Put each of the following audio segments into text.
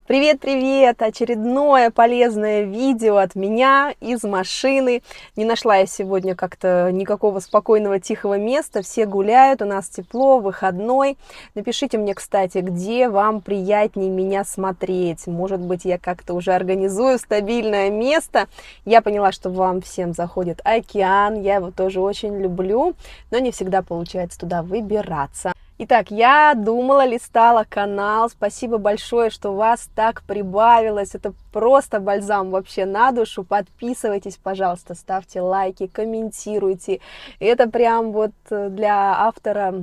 Привет-привет! Очередное полезное видео от меня из машины. Не нашла я сегодня как-то никакого спокойного, тихого места. Все гуляют, у нас тепло, выходной. Напишите мне, кстати, где вам приятнее меня смотреть. Может быть, я как-то уже организую стабильное место. Я поняла, что вам всем заходит океан. Я его тоже очень люблю, но не всегда получается туда выбираться. Итак, я думала, листала канал. Спасибо большое, что вас так прибавилось. Это просто бальзам вообще на душу. Подписывайтесь, пожалуйста, ставьте лайки, комментируйте. Это прям вот для автора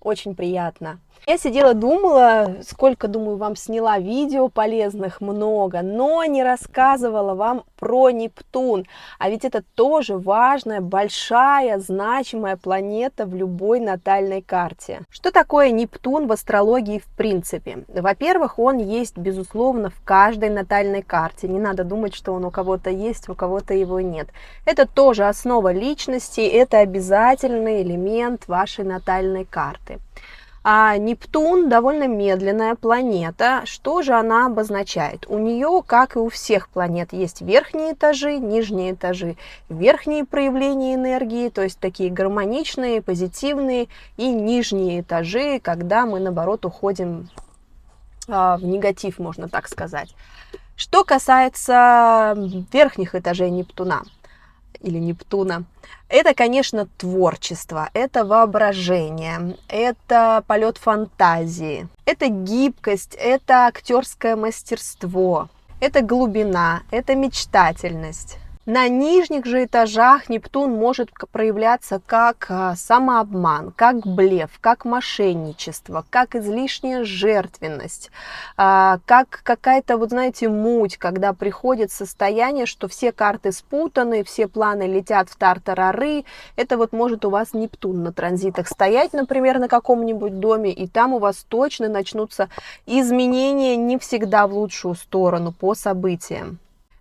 очень приятно. Я сидела, думала, сколько, думаю, вам сняла видео полезных, много, но не рассказывала вам про Нептун. А ведь это тоже важная, большая, значимая планета в любой натальной карте. Что такое Нептун в астрологии в принципе? Во-первых, он есть, безусловно, в каждой натальной карте. Не надо думать, что он у кого-то есть, у кого-то его нет. Это тоже основа личности, это обязательный элемент вашей натальной карты. А Нептун довольно медленная планета. Что же она обозначает? У нее, как и у всех планет, есть верхние этажи, нижние этажи. Верхние проявления энергии, то есть такие гармоничные, позитивные, и нижние этажи, когда мы, наоборот, уходим в негатив, можно так сказать. Что касается верхних этажей Нептуна, или Нептуна, это, конечно, творчество, это воображение, это полет фантазии, это гибкость, это актерское мастерство, это глубина, это мечтательность. На нижних же этажах Нептун может проявляться как самообман, как блеф, как мошенничество, как излишняя жертвенность, как какая-то, вот знаете, муть, когда приходит состояние, что все карты спутаны, все планы летят в тартарары. Это вот может у вас Нептун на транзитах стоять, например, на каком-нибудь доме, и там у вас точно начнутся изменения не всегда в лучшую сторону по событиям.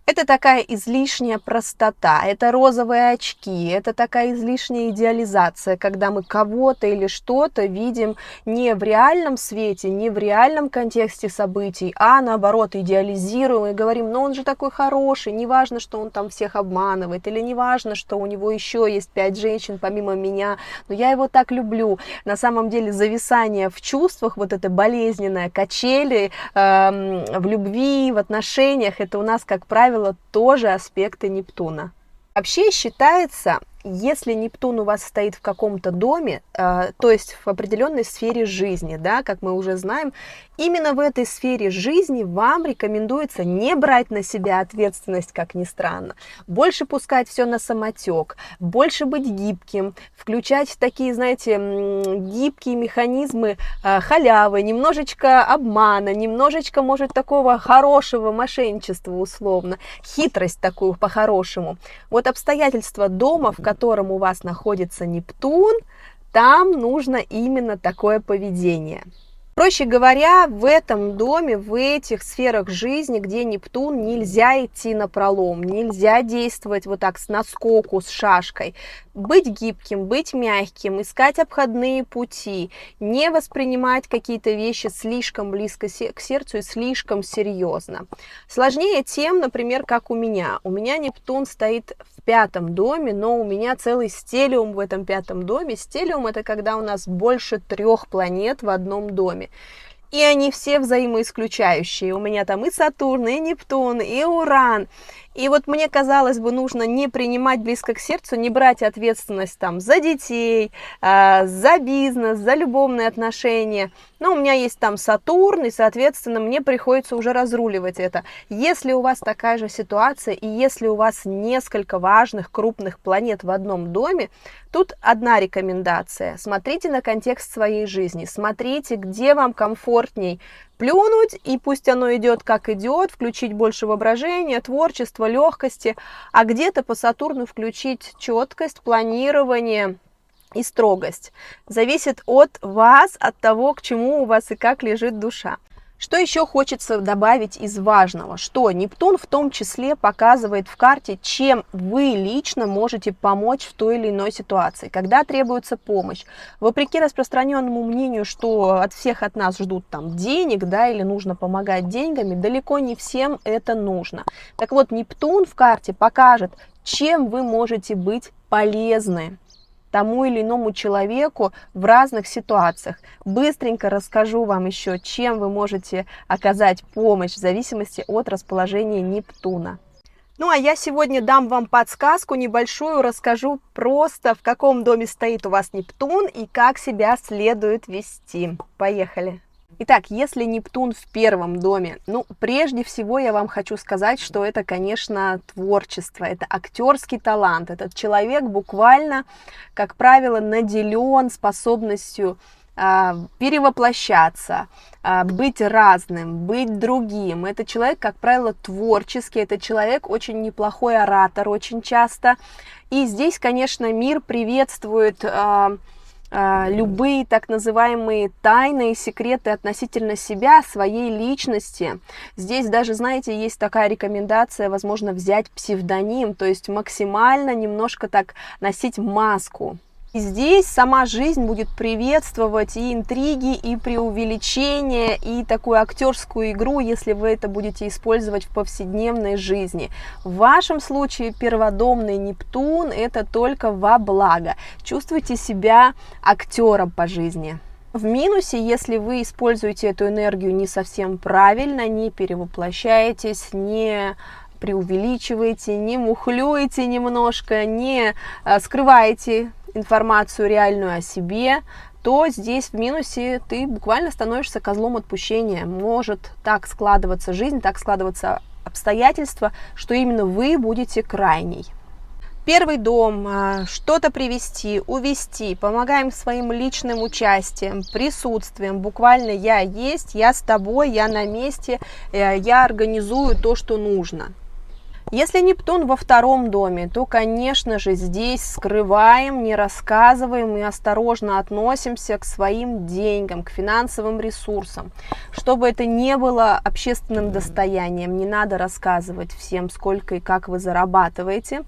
Это такая излишняя простота, это розовые очки, это такая излишняя идеализация, когда мы кого-то или что-то видим не в реальном свете, не в реальном контексте событий, а наоборот идеализируем и говорим, ну он же такой хороший, неважно, что он там всех обманывает, или неважно, что у него еще есть 5 женщин помимо меня, но я его так люблю. На самом деле зависание в чувствах, вот это болезненное, качели в любви, в отношениях, это у нас, как правило, тоже аспекты Нептуна. Вообще считается, если Нептун у вас стоит в каком-то доме, то есть в определенной сфере жизни, да, как мы уже знаем, именно в этой сфере жизни вам рекомендуется не брать на себя ответственность, как ни странно, больше пускать все на самотек, больше быть гибким, включать такие, знаете, гибкие механизмы халявы, немножечко обмана, немножечко, может, такого хорошего мошенничества условно, хитрость такую по-хорошему. Вот обстоятельства дома, в котором у вас находится Нептун, там нужно именно такое поведение. Проще говоря, в этом доме, в этих сферах жизни, где Нептун, нельзя идти напролом, нельзя действовать вот так с наскоку, с шашкой. Быть гибким, быть мягким, искать обходные пути, не воспринимать какие-то вещи слишком близко к сердцу и слишком серьезно. Сложнее тем, например, как у меня. У меня Нептун стоит в 5-м доме, но у меня целый стелиум в этом 5-м доме. Стелиум – это когда у нас больше 3 планет в одном доме. И они все взаимоисключающие. У меня там и Сатурн, и Нептун, и Уран. И вот мне, казалось бы, нужно не принимать близко к сердцу, не брать ответственность там за детей, за бизнес, за любовные отношения. Но у меня есть там Сатурн, и, соответственно, мне приходится уже разруливать это. Если у вас такая же ситуация, и если у вас несколько важных, крупных планет в одном доме, тут одна рекомендация. Смотрите на контекст своей жизни, смотрите, где вам комфортней плюнуть, и пусть оно идет как идет, включить больше воображения, творчества, легкости, а где-то по Сатурну включить четкость, планирование и строгость. Зависит от вас, от того, к чему у вас и как лежит душа. Что еще хочется добавить из важного? Что Нептун в том числе показывает в карте, чем вы лично можете помочь в той или иной ситуации, когда требуется помощь. Вопреки распространенному мнению, что от всех от нас ждут там денег, да, или нужно помогать деньгами, далеко не всем это нужно. Так вот, Нептун в карте покажет, чем вы можете быть полезны тому или иному человеку в разных ситуациях. Быстренько расскажу вам еще, чем вы можете оказать помощь в зависимости от расположения Нептуна. Ну, а я сегодня дам вам подсказку небольшую, расскажу просто, в каком доме стоит у вас Нептун и как себя следует вести. Поехали! Итак, если Нептун в первом доме, ну, прежде всего я вам хочу сказать, что это, конечно, творчество, это актерский талант. Этот человек буквально, как правило, наделен способностью перевоплощаться, быть разным, быть другим. Это человек, как правило, творческий, это человек очень неплохой оратор очень часто. И здесь, конечно, мир приветствует любые так называемые тайные секреты относительно себя, своей личности. Здесь даже, знаете, есть такая рекомендация, возможно, взять псевдоним, то есть максимально немножко так носить маску. И здесь сама жизнь будет приветствовать и интриги, и преувеличения, и такую актерскую игру, если вы это будете использовать в повседневной жизни. В вашем случае перводомный Нептун – это только во благо. Чувствуйте себя актером по жизни. В минусе, если вы используете эту энергию не совсем правильно, не перевоплощаетесь, не преувеличиваете, не мухлюете немножко, не скрываете информацию реальную о себе, то здесь в минусе ты буквально становишься козлом отпущения. Может так складываться жизнь, так складываться обстоятельства, что именно вы будете крайней. Первый дом, что-то привести, увести, помогаем своим личным участием, присутствием, буквально я есть, я с тобой, я на месте, я организую то, что нужно. Если Нептун во втором доме, то, конечно же, здесь скрываем, не рассказываем и осторожно относимся к своим деньгам, к финансовым ресурсам. Чтобы это не было общественным достоянием, не надо рассказывать всем, сколько и как вы зарабатываете.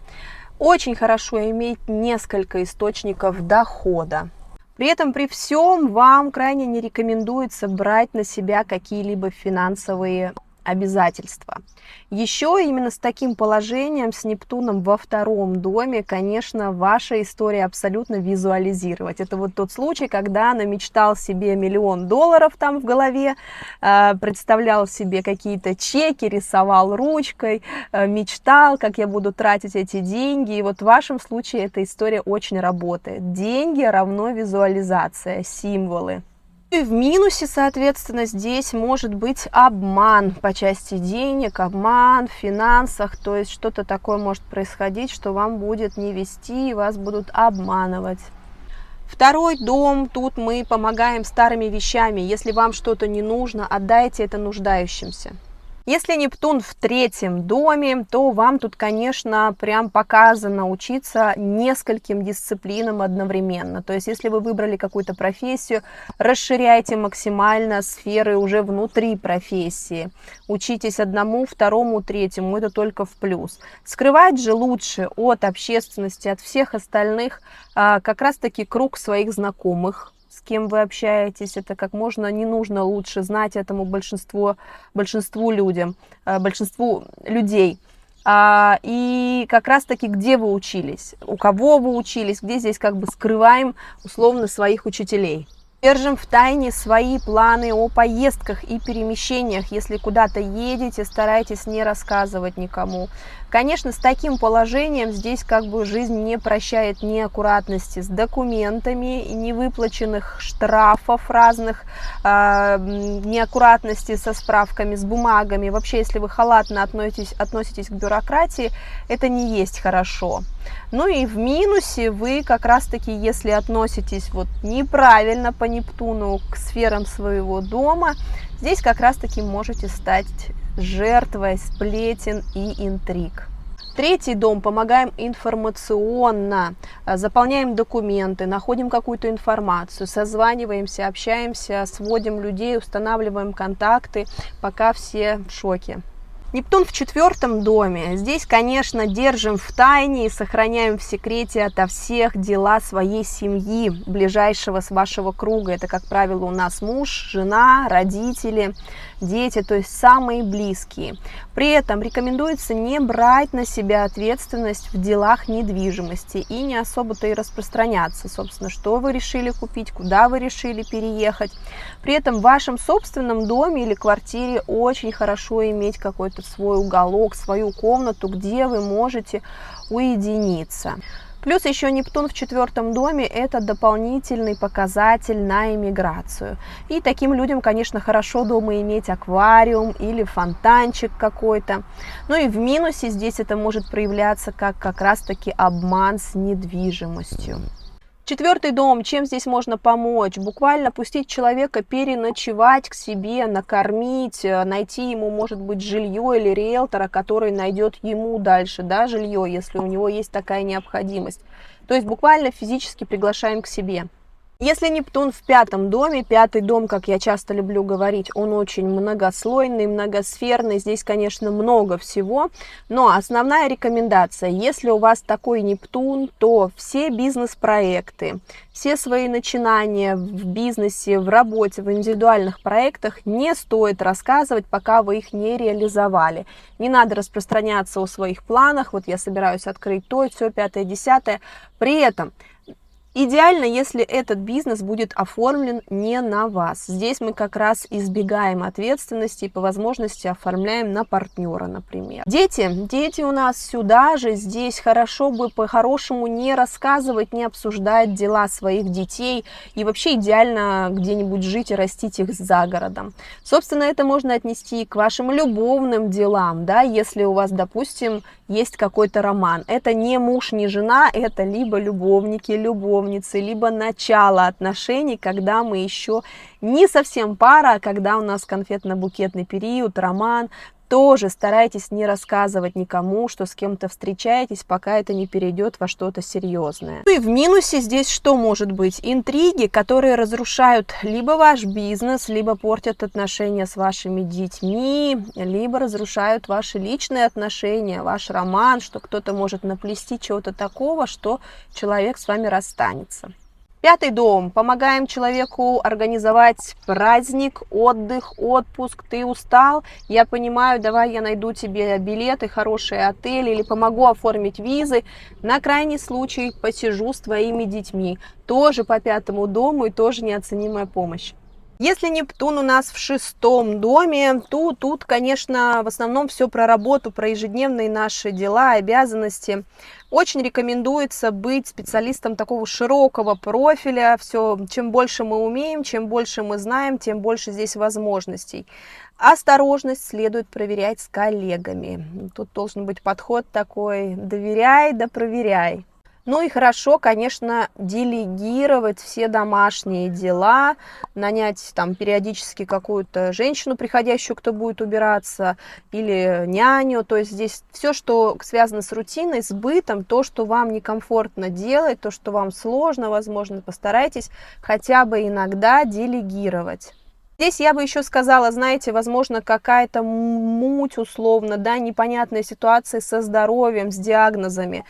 Очень хорошо иметь несколько источников дохода. При этом при всем вам крайне не рекомендуется брать на себя какие-либо финансовые обязательства. Еще именно с таким положением, с Нептуном во втором доме, конечно, ваша история абсолютно визуализировать. Это вот тот случай, когда намечтал себе $1 миллион там в голове, представлял себе какие-то чеки, рисовал ручкой, мечтал, как я буду тратить эти деньги. И вот в вашем случае эта история очень работает. Деньги равно визуализация, символы. И в минусе, соответственно, здесь может быть обман по части денег, обман в финансах, то есть что-то такое может происходить, что вам будет не вести, и вас будут обманывать. Второй дом, тут мы помогаем старыми вещами. Если вам что-то не нужно, отдайте это нуждающимся. Если Нептун в третьем доме, то вам тут, конечно, прям показано учиться нескольким дисциплинам одновременно. То есть, если вы выбрали какую-то профессию, расширяйте максимально сферы уже внутри профессии. Учитесь одному, второму, третьему, это только в плюс. Скрывать же лучше от общественности, от всех остальных как раз-таки круг своих знакомых, с кем вы общаетесь, это как можно не нужно лучше знать этому большинству людей. И как раз-таки, где вы учились, у кого вы учились, где здесь как бы скрываем условно своих учителей. Держим в тайне свои планы о поездках и перемещениях. Если куда-то едете, старайтесь не рассказывать никому. Конечно, с таким положением здесь как бы жизнь не прощает неаккуратности с документами, невыплаченных штрафов разных, неаккуратности со справками, с бумагами. Вообще, если вы халатно относитесь к бюрократии, это не есть хорошо. Ну и в минусе вы как раз-таки, если относитесь вот неправильно по Нептуну к сферам своего дома, здесь как раз-таки можете стать жертвой сплетен и интриг. Третий дом, помогаем информационно, заполняем документы, находим какую-то информацию, созваниваемся, общаемся, сводим людей, устанавливаем контакты, пока все в шоке. Нептун в четвертом доме. Здесь, конечно, держим в тайне и сохраняем в секрете ото всех дела своей семьи, ближайшего с вашего круга. Это, как правило, у нас муж, жена, родители, дети, то есть самые близкие. При этом рекомендуется не брать на себя ответственность в делах недвижимости и не особо-то и распространяться, собственно, что вы решили купить, куда вы решили переехать. При этом в вашем собственном доме или квартире очень хорошо иметь какой-то свой уголок, свою комнату, где вы можете уединиться. Плюс еще Нептун в четвертом доме – это дополнительный показатель на иммиграцию. И таким людям, конечно, хорошо дома иметь аквариум или фонтанчик какой-то. Ну и в минусе здесь это может проявляться как раз-таки обман с недвижимостью. Четвертый дом, чем здесь можно помочь? Буквально пустить человека переночевать к себе, накормить, найти ему, может быть, жилье или риэлтора, который найдет ему дальше, да, жилье, если у него есть такая необходимость. То есть буквально физически приглашаем к себе. Если Нептун в пятом доме, пятый дом, как я часто люблю говорить, он очень многослойный, многосферный, здесь, конечно, много всего, но основная рекомендация, если у вас такой Нептун, то все бизнес-проекты, все свои начинания в бизнесе, в работе, в индивидуальных проектах не стоит рассказывать, пока вы их не реализовали. Не надо распространяться о своих планах, вот я собираюсь открыть то, все, пятое, десятое, при этом идеально, если этот бизнес будет оформлен не на вас. Здесь мы как раз избегаем ответственности и по возможности оформляем на партнера, например. Дети у нас сюда же. Здесь хорошо бы по-хорошему не рассказывать, не обсуждать дела своих детей. И вообще идеально где-нибудь жить и растить их за городом. Собственно, это можно отнести и к вашим любовным делам, да, если у вас, допустим, есть какой-то роман. Это не муж, не жена, это либо любовники, любовницы, либо начало отношений, когда мы еще не совсем пара, а когда у нас конфетно-букетный период, роман. Тоже старайтесь не рассказывать никому, что с кем-то встречаетесь, пока это не перейдет во что-то серьезное. Ну и в минусе здесь что может быть? Интриги, которые разрушают либо ваш бизнес, либо портят отношения с вашими детьми, либо разрушают ваши личные отношения, ваш роман, что кто-то может наплести чего-то такого, что человек с вами расстанется. Пятый дом. Помогаем человеку организовать праздник, отдых, отпуск. Ты устал? Я понимаю, давай я найду тебе билеты, хорошие отели или помогу оформить визы. На крайний случай посижу с твоими детьми. Тоже по пятому дому и тоже неоценимая помощь. Если Нептун у нас в шестом доме, то тут, конечно, в основном все про работу, про ежедневные наши дела, обязанности. Очень рекомендуется быть специалистом такого широкого профиля. Все, чем больше мы умеем, чем больше мы знаем, тем больше здесь возможностей. Осторожность следует проверять с коллегами. Тут должен быть подход такой: доверяй да проверяй. Ну и хорошо, конечно, делегировать все домашние дела, нанять там периодически какую-то женщину, приходящую, кто будет убираться, или няню. То есть здесь все, что связано с рутиной, с бытом, то, что вам некомфортно делать, то, что вам сложно, возможно, постарайтесь хотя бы иногда делегировать. Здесь я бы еще сказала, знаете, возможно, какая-то муть условно, да, непонятная ситуация со здоровьем, с диагнозами.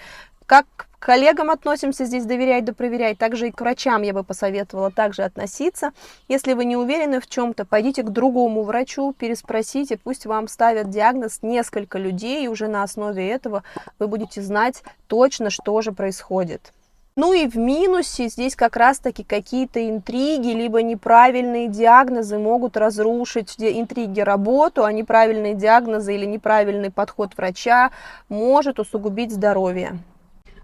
Как к коллегам относимся здесь, доверять да проверять, также и к врачам я бы посоветовала также относиться. Если вы не уверены в чем-то, пойдите к другому врачу, переспросите, пусть вам ставят диагноз несколько людей, и уже на основе этого вы будете знать точно, что же происходит. Ну и в минусе здесь как раз-таки какие-то интриги, либо неправильные диагнозы могут разрушить интриги работу, а неправильные диагнозы или неправильный подход врача может усугубить здоровье.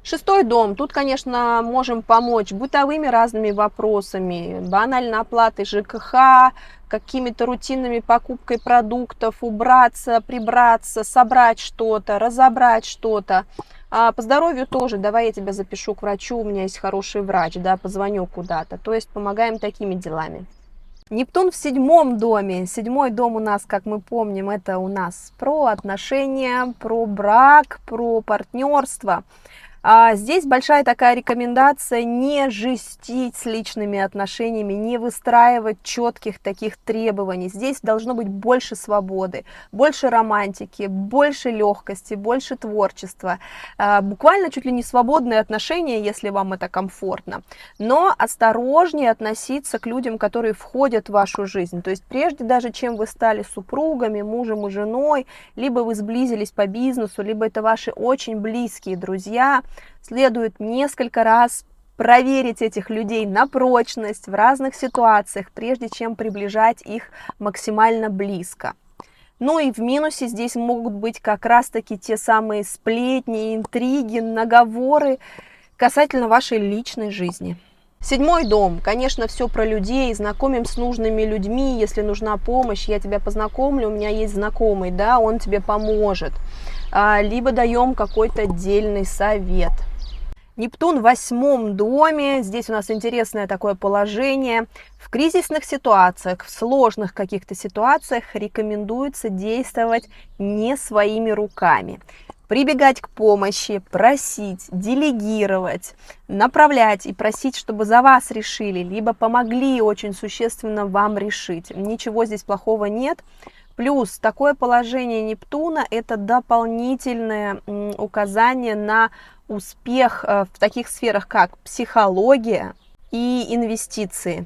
Шестой дом. Тут, конечно, можем помочь бытовыми разными вопросами, банальной оплатой ЖКХ, какими-то рутинными покупкой продуктов, убраться, прибраться, собрать что-то, разобрать что-то. А по здоровью тоже, давай я тебя запишу к врачу, у меня есть хороший врач, да, позвоню куда-то. То есть помогаем такими делами. Нептун в седьмом доме. Седьмой дом у нас, как мы помним, это у нас про отношения, про брак, про партнерство. Здесь большая такая рекомендация: не жестить с личными отношениями, не выстраивать четких таких требований. Здесь должно быть больше свободы, больше романтики, больше легкости, больше творчества. Буквально чуть ли не свободные отношения, если вам это комфортно. Но осторожнее относиться к людям, которые входят в вашу жизнь. То есть прежде даже, чем вы стали супругами, мужем и женой, либо вы сблизились по бизнесу, либо это ваши очень близкие друзья, следует несколько раз проверить этих людей на прочность в разных ситуациях, прежде чем приближать их максимально близко. Ну и в минусе здесь могут быть как раз-таки те самые сплетни, интриги, наговоры касательно вашей личной жизни. Седьмой дом, конечно, все про людей, знакомим с нужными людьми. Если нужна помощь, я тебя познакомлю, у меня есть знакомый, да, он тебе поможет. Либо даем какой-то отдельный совет. Нептун в восьмом доме. Здесь у нас интересное такое положение. В кризисных ситуациях, в сложных каких-то ситуациях рекомендуется действовать не своими руками. Прибегать к помощи, просить, делегировать, направлять и просить, чтобы за вас решили, либо помогли очень существенно вам решить. Ничего здесь плохого нет. Плюс такое положение Нептуна – это дополнительное указание на успех в таких сферах, как психология и инвестиции.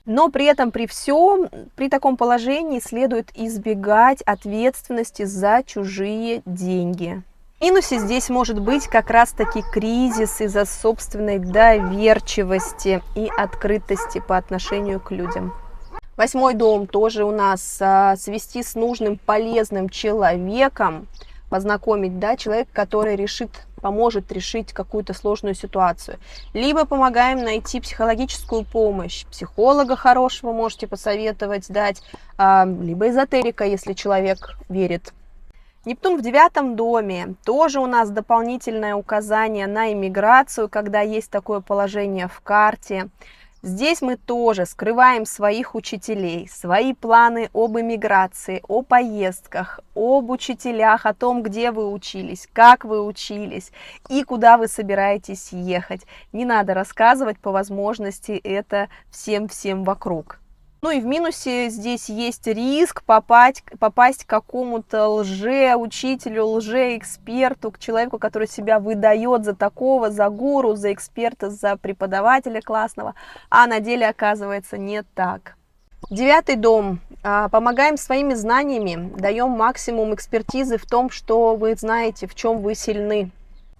Но при этом, при всем, при таком положении следует избегать ответственности за чужие деньги. В минусе здесь может быть как раз-таки кризис из-за собственной доверчивости и открытости по отношению к людям. Восьмой дом тоже у нас свести с нужным полезным человеком, познакомить, да, человек, который поможет решить какую-то сложную ситуацию. Либо помогаем найти психологическую помощь, психолога хорошего можете посоветовать, дать, либо эзотерика, если человек верит. Нептун в девятом доме, тоже у нас дополнительное указание на иммиграцию, когда есть такое положение в карте. Здесь мы тоже скрываем своих учителей, свои планы об эмиграции, о поездках, об учителях, о том, где вы учились, как вы учились и куда вы собираетесь ехать. Не надо рассказывать по возможности это всем вокруг. Ну и в минусе здесь есть риск попасть к какому-то лжеучителю, лжеэксперту, к человеку, который себя выдает за такого, за гуру, за эксперта, за преподавателя классного, а на деле оказывается не так. Девятый дом. Помогаем своими знаниями, даем максимум экспертизы в том, что вы знаете, в чем вы сильны.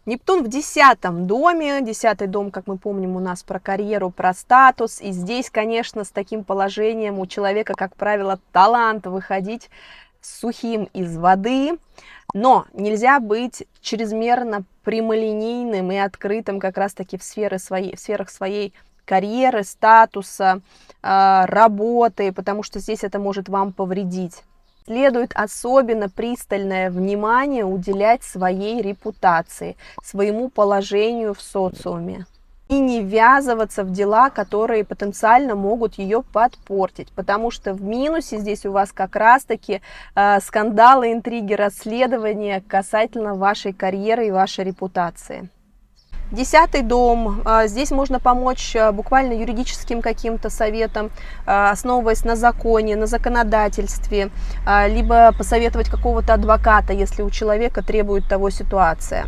Нептун в десятом доме. Десятый дом, как мы помним, у нас про карьеру, про статус. И здесь, конечно, с таким положением у человека, как правило, талант выходить сухим из воды. Но нельзя быть чрезмерно прямолинейным и открытым как раз-таки в сферах своей карьеры, статуса, работы, потому что здесь это может вам повредить. Следует особенно пристальное внимание уделять своей репутации, своему положению в социуме. И не ввязываться в дела, которые потенциально могут ее подпортить. Потому что в минусе здесь у вас как раз-таки скандалы, интриги, расследования касательно вашей карьеры и вашей репутации. Десятый дом. Здесь можно помочь буквально юридическим каким-то советом, основываясь на законе, на законодательстве, либо посоветовать какого-то адвоката, если у человека требует того ситуация.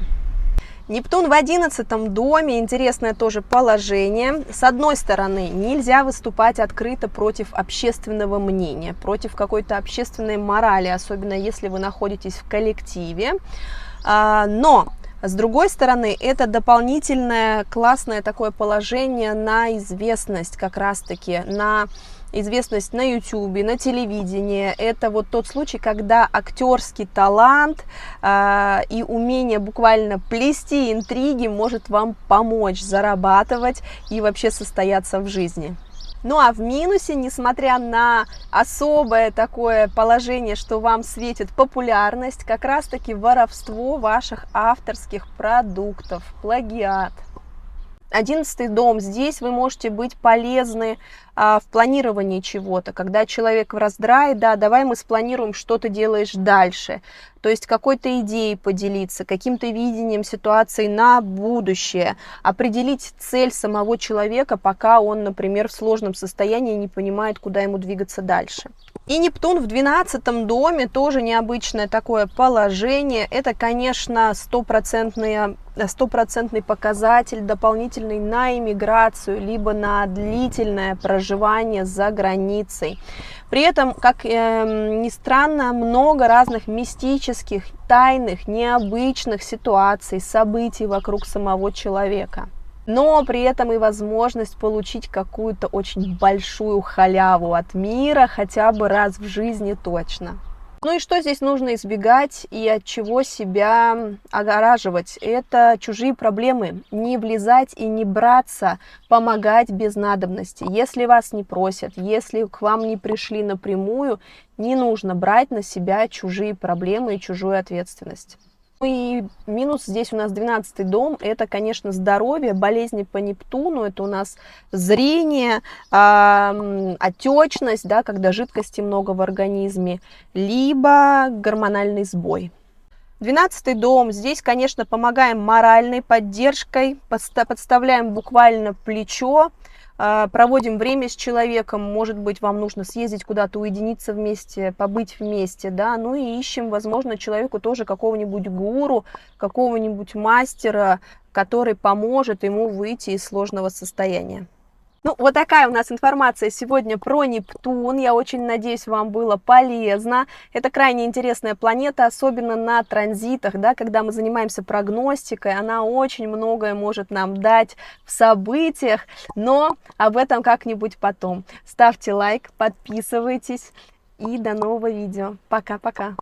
Нептун в 11 доме. Интересное тоже положение. С одной стороны, нельзя выступать открыто против общественного мнения, против какой-то общественной морали, особенно если вы находитесь в коллективе. Но с другой стороны, это дополнительное классное такое положение на известность, как раз-таки на известность на YouTube, на телевидении. Это вот тот случай, когда актерский талант и умение буквально плести интриги может вам помочь зарабатывать и вообще состояться в жизни. Ну а в минусе, несмотря на особое такое положение, что вам светит популярность, как раз-таки воровство ваших авторских продуктов, плагиат. 11-й дом, здесь вы можете быть полезны в планировании чего-то. Когда человек в раздрае, да, давай мы спланируем, что ты делаешь дальше. То есть какой-то идеей поделиться, каким-то видением ситуации на будущее, определить цель самого человека, пока он, например, в сложном состоянии не понимает, куда ему двигаться дальше. И Нептун в 12-м доме, тоже необычное такое положение. Это, конечно, стопроцентный показатель дополнительный на иммиграцию, либо на длительное проживание за границей. При этом, как ни странно, много разных мистических, тайных, необычных ситуаций, событий вокруг самого человека. Но при этом и возможность получить какую-то очень большую халяву от мира хотя бы раз в жизни точно. Ну и что здесь нужно избегать и от чего себя огораживать? Это чужие проблемы. Не влезать и не браться помогать без надобности. Если вас не просят, если к вам не пришли напрямую, не нужно брать на себя чужие проблемы и чужую ответственность. И минус здесь у нас 12-й дом, это, конечно, здоровье, болезни по Нептуну, это у нас зрение, отечность, да, когда жидкости много в организме, либо гормональный сбой. 12-й дом, здесь, конечно, помогаем моральной поддержкой, подставляем буквально плечо, проводим время с человеком, может быть, вам нужно съездить куда-то, уединиться вместе, побыть вместе, да, ну и ищем, возможно, человеку тоже какого-нибудь гуру, какого-нибудь мастера, который поможет ему выйти из сложного состояния. Ну, вот такая у нас информация сегодня про Нептун. Я очень надеюсь, вам было полезно. Это крайне интересная планета, особенно на транзитах, да, когда мы занимаемся прогностикой. Она очень многое может нам дать в событиях, но об этом как-нибудь потом. Ставьте лайк, подписывайтесь и до нового видео. Пока-пока.